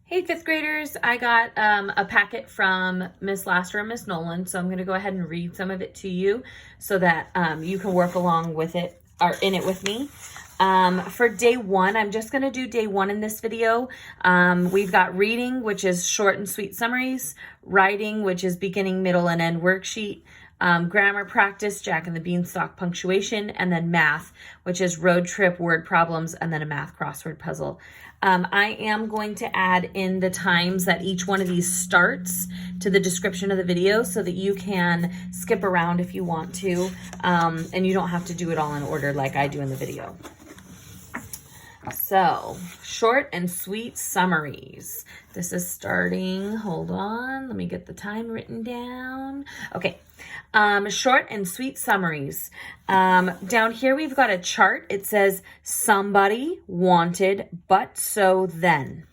Hey, fifth graders, I got a packet from Miss Laster and Miss Nolan, so I'm going to go ahead and read some of it to you so that you can work along with it or in it with me. For day one, I'm just going to do day one in this video. We've got reading, which is short and sweet summaries, writing, which is beginning, middle, and end worksheet, grammar practice, Jack and the Beanstalk punctuation, and then math, which is road trip, word problems, and then a math crossword puzzle. I am going to add in the times that each one of these starts to the description of the video so that you can skip around if you want to, and you don't have to do it all in order like I do in the video. So, short and sweet summaries. This is starting, hold on, let me get the time written down. Okay, short and sweet summaries. Down here we've got a chart. It says, somebody wanted, but so then.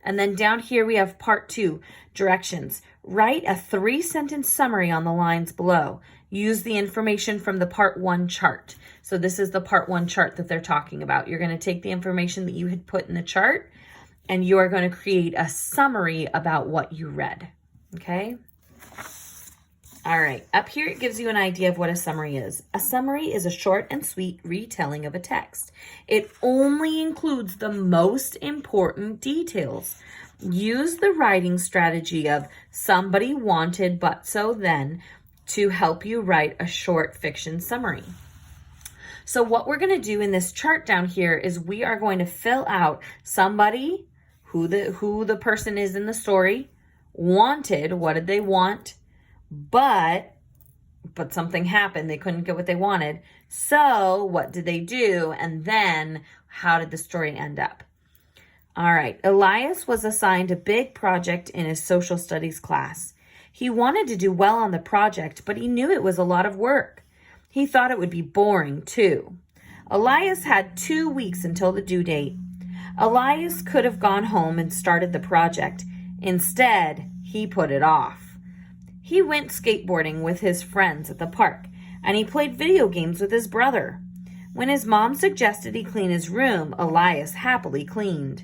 And then down here we have part 2, directions. Write a 3-sentence summary on the lines below. Use the information from the part 1 chart. So this is the part 1 chart that they're talking about. You're going to take the information that you had put in the chart and you are going to create a summary about what you read. Okay? All right. Up here it gives you an idea of what a summary is. A summary is a short and sweet retelling of a text. It only includes the most important details. Use the writing strategy of somebody wanted, but so then to help you write a short fiction summary. So what we're going to do in this chart down here is we are going to fill out somebody, who the person is in the story, wanted, what did they want, but something happened, they couldn't get what they wanted. So what did they do? And then how did the story end up? All right, Elias was assigned a big project in his social studies class. He wanted to do well on the project, but he knew it was a lot of work. He thought it would be boring, too. Elias had 2 weeks until the due date. Elias could have gone home and started the project. Instead, he put it off. He went skateboarding with his friends at the park, and he played video games with his brother. When his mom suggested he clean his room, Elias happily cleaned.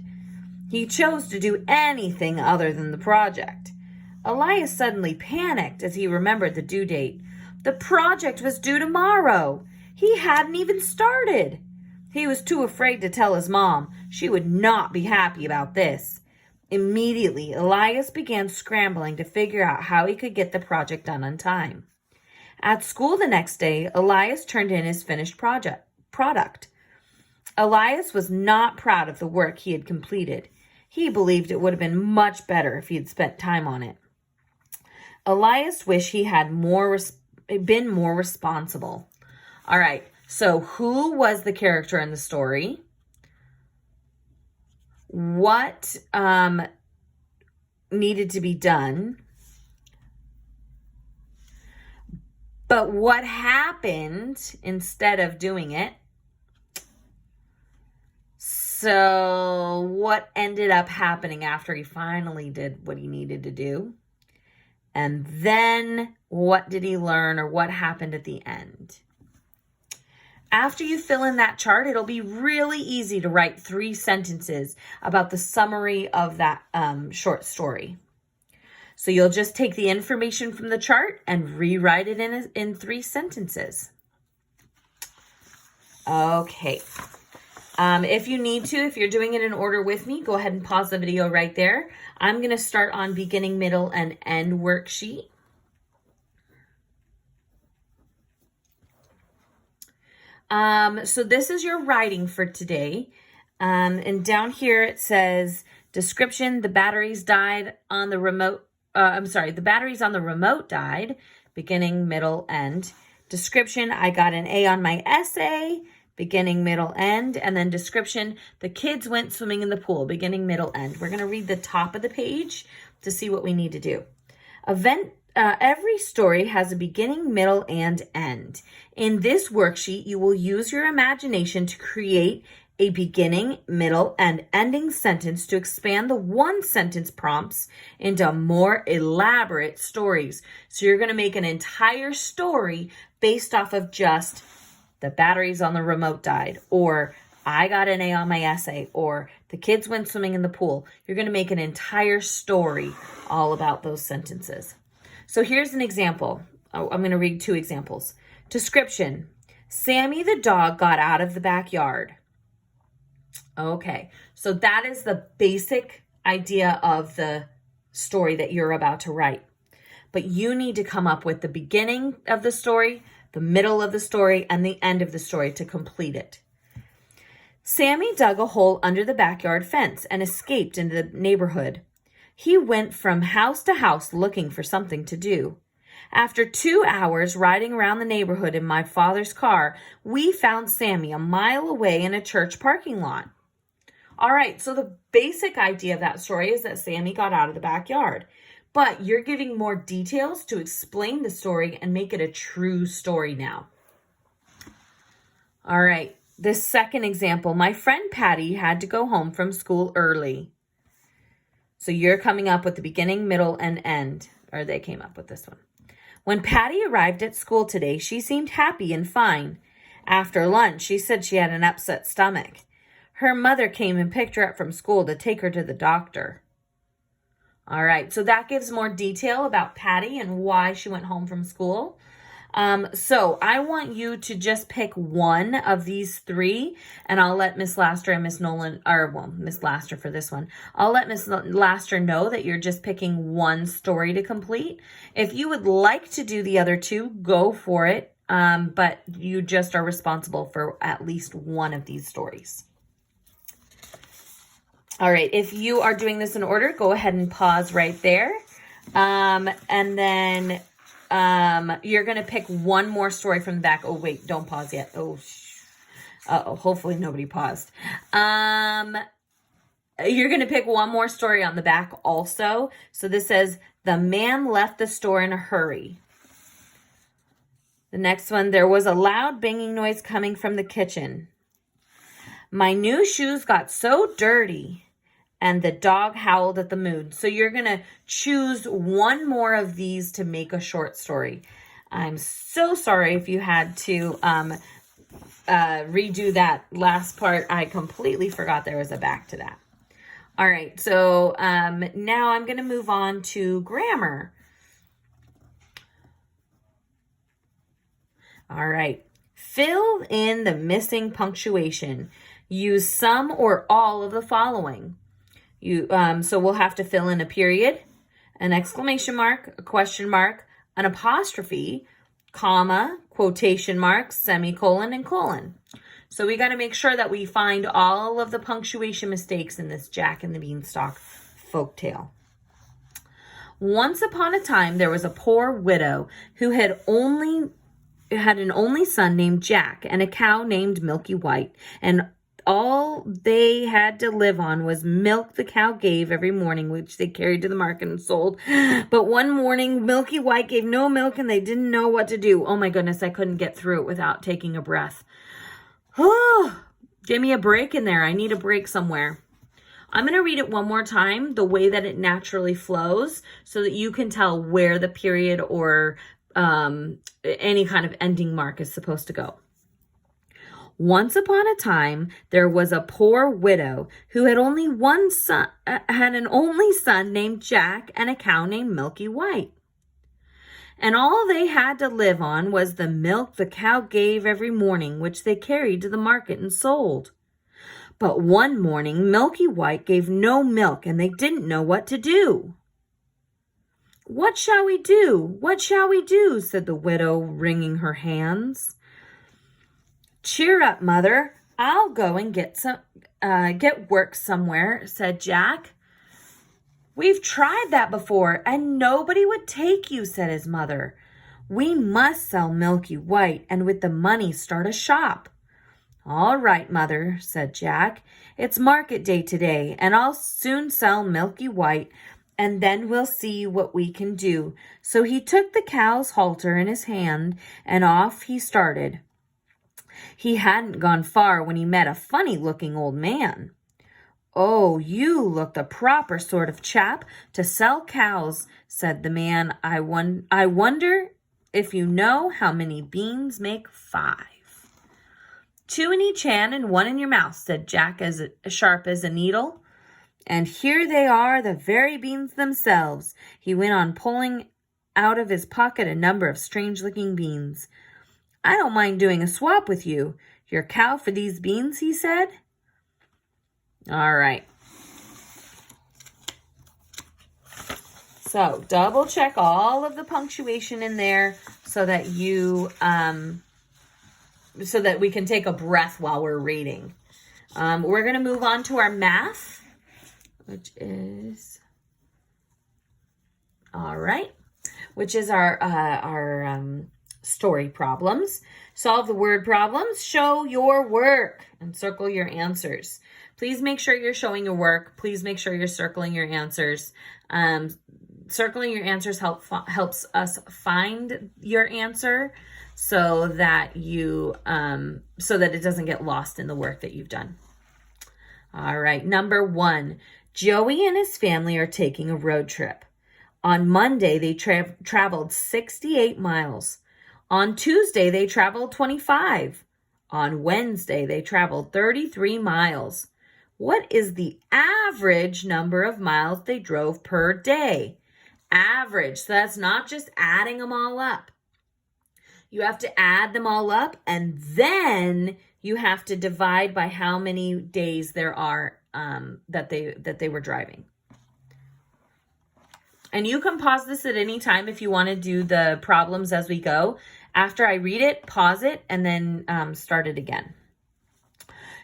He chose to do anything other than the project. Elias suddenly panicked as he remembered the due date. The project was due tomorrow. He hadn't even started. He was too afraid to tell his mom. She would not be happy about this. Immediately, Elias began scrambling to figure out how he could get the project done on time. At school the next day, Elias turned in his finished product. Elias was not proud of the work he had completed. He believed it would have been much better if he had spent time on it. Elias wished he had been more responsible. All right, so who was the character in the story? What needed to be done? But what happened instead of doing it? So what ended up happening after he finally did what he needed to do? And then what did he learn, or what happened at the end? After you fill in that chart, it'll be really easy to write 3 sentences about the summary of that short story. So you'll just take the information from the chart and rewrite it in 3 sentences. Okay. If you need to, if you're doing it in order with me, go ahead and pause the video right there. I'm going to start on beginning, middle, and end worksheet. So this is your writing for today. And down here it says, description, the batteries on the remote died, beginning, middle, end. Description, I got an A on my essay, beginning, middle, end. And then description, the kids went swimming in the pool, beginning, middle, end. We're going to read the top of the page to see what we need to do. Every story has a beginning, middle, and end. In this worksheet, you will use your imagination to create a beginning, middle, and ending sentence to expand the 1-sentence prompts into more elaborate stories. So you're going to make an entire story based off of just the batteries on the remote died, or I got an A on my essay, or the kids went swimming in the pool. You're going to make an entire story all about those sentences. So here's an example. I'm going to read 2 examples. Description. Sammy the dog got out of the backyard. Okay, so that is the basic idea of the story that you're about to write. But you need to come up with the beginning of the story, the middle of the story, and the end of the story to complete it. Sammy dug a hole under the backyard fence and escaped into the neighborhood. He went from house to house looking for something to do. After 2 hours riding around the neighborhood in my father's car, we found Sammy a mile away in a church parking lot. All right, so the basic idea of that story is that Sammy got out of the backyard. But you're giving more details to explain the story and make it a true story now. All right. This second example, my friend Patty had to go home from school early. So you're coming up with the beginning, middle, and end. Or they came up with this one. When Patty arrived at school today, she seemed happy and fine. After lunch, she said she had an upset stomach. Her mother came and picked her up from school to take her to the doctor. All right, so that gives more detail about Patty and why she went home from school. So I want you to just pick one of these 3, and I'll let Miss Laster and Miss Nolan, Miss Laster for this one. I'll let Miss Laster know that you're just picking one story to complete. If you would like to do the other 2, go for it. But you just are responsible for at least one of these stories. All right, if you are doing this in order, go ahead and pause right there. And then you're going to pick one more story from the back. Oh, wait, don't pause yet. Hopefully nobody paused. You're going to pick one more story on the back also. So this says, the man left the store in a hurry. The next one, there was a loud banging noise coming from the kitchen. My new shoes got so dirty. And the dog howled at the moon. So you're going to choose one more of these to make a short story. I'm so sorry if you had to redo that last part. I completely forgot there was a back to that. All right, so now I'm going to move on to grammar. All right, fill in the missing punctuation. Use some or all of the following. So we'll have to fill in a period, an exclamation mark, a question mark, an apostrophe, comma, quotation marks, semicolon, and colon. So we got to make sure that we find all of the punctuation mistakes in this Jack and the Beanstalk folktale. Once upon a time, there was a poor widow who had an only son named Jack and a cow named Milky White, and all they had to live on was milk the cow gave every morning, which they carried to the market and sold. But one morning, Milky White gave no milk and they didn't know what to do. Oh my goodness, I couldn't get through it without taking a breath. Oh, give me a break in there. I need a break somewhere. I'm going to read it one more time, the way that it naturally flows, so that you can tell where the period or any kind of ending mark is supposed to go. Once upon a time, there was a poor widow who had an only son named Jack and a cow named Milky White. And all they had to live on was the milk the cow gave every morning, which they carried to the market and sold. But one morning, Milky White gave no milk, and they didn't know what to do. "What shall we do? What shall we do?" said the widow, wringing her hands. "Cheer up, mother. I'll go and get work somewhere," said Jack. "We've tried that before, and nobody would take you," said his mother. "We must sell Milky White, and with the money start a shop." "All right, mother," said Jack. "It's market day today, and I'll soon sell Milky White, and then we'll see what we can do." So he took the cow's halter in his hand, and off he started. He hadn't gone far when he met a funny-looking old man. "Oh, you look the proper sort of chap to sell cows," said the man. I wonder if you know how many beans make 5." 2 in each hand and 1 in your mouth, said Jack, as sharp as a needle. And here they are, the very beans themselves. He went on, pulling out of his pocket a number of strange-looking beans. I don't mind doing a swap with you. Your cow for these beans, he said. All right. So double check all of the punctuation in there so that so that we can take a breath while we're reading. We're going to move on to our math, which is, all right, which is our story problems. Solve the word problems, show your work, and circle your answers. Please make sure you're showing your work. Please make sure you're circling your answers. Circling your answers helps us find your answer so that it doesn't get lost in the work that you've done. All right, number 1, Joey and his family are taking a road trip. On Monday, they traveled 68 miles. On Tuesday, they traveled 25. On Wednesday, they traveled 33 miles. What is the average number of miles they drove per day? Average. So that's not just adding them all up. You have to add them all up, and then you have to divide by how many days there are that they were driving. And you can pause this at any time if you want to do the problems as we go. After I read it, pause it, and then start it again.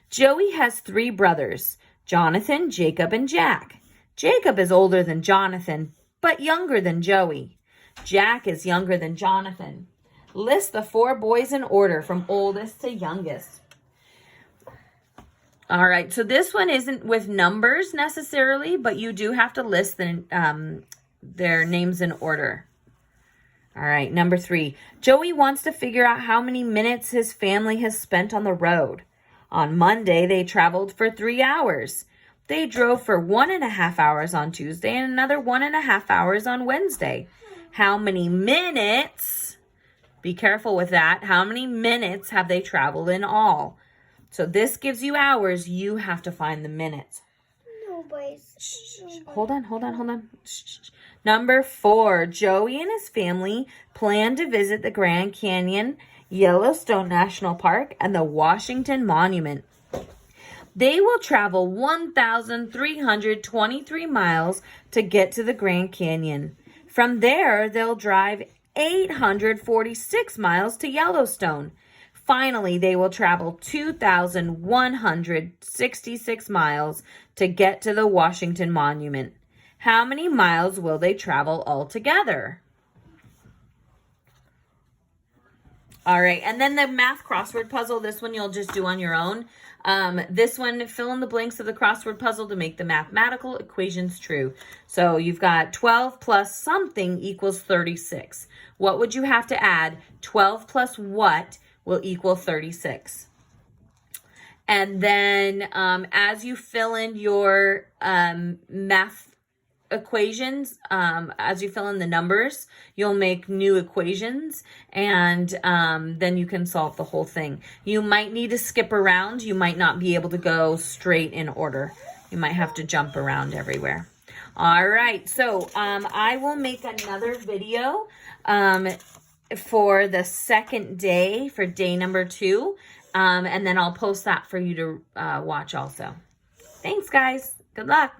Joey has 3 brothers, Jonathan, Jacob, and Jack. Jacob is older than Jonathan, but younger than Joey. Jack is younger than Jonathan. List the 4 boys in order from oldest to youngest. All right, so this one isn't with numbers necessarily, but you do have to list their names in order. All right, number 3. Joey wants to figure out how many minutes his family has spent on the road. On Monday, they traveled for 3 hours. They drove for 1.5 hours on Tuesday and another 1.5 hours on Wednesday. How many minutes, be careful with that, how many minutes have they traveled in all? So this gives you hours, you have to find the minutes. No, boys. Hold on. Shh. Number 4, Joey and his family plan to visit the Grand Canyon, Yellowstone National Park, and the Washington Monument. They will travel 1,323 miles to get to the Grand Canyon. From there, they'll drive 846 miles to Yellowstone. Finally, they will travel 2,166 miles to get to the Washington Monument. How many miles will they travel altogether? All right, and then the math crossword puzzle, this one you'll just do on your own. This one, fill in the blanks of the crossword puzzle to make the mathematical equations true. So you've got 12 plus something equals 36. What would you have to add? 12 plus what will equal 36? And then as you fill in your math equations, as you fill in the numbers, you'll make new equations, and then you can solve the whole thing. You might need to skip around. You might not be able to go straight in order. You might have to jump around everywhere. All right, so I will make another video for the second day, for day number 2, and then I'll post that for you to watch also. Thanks, guys. Good luck.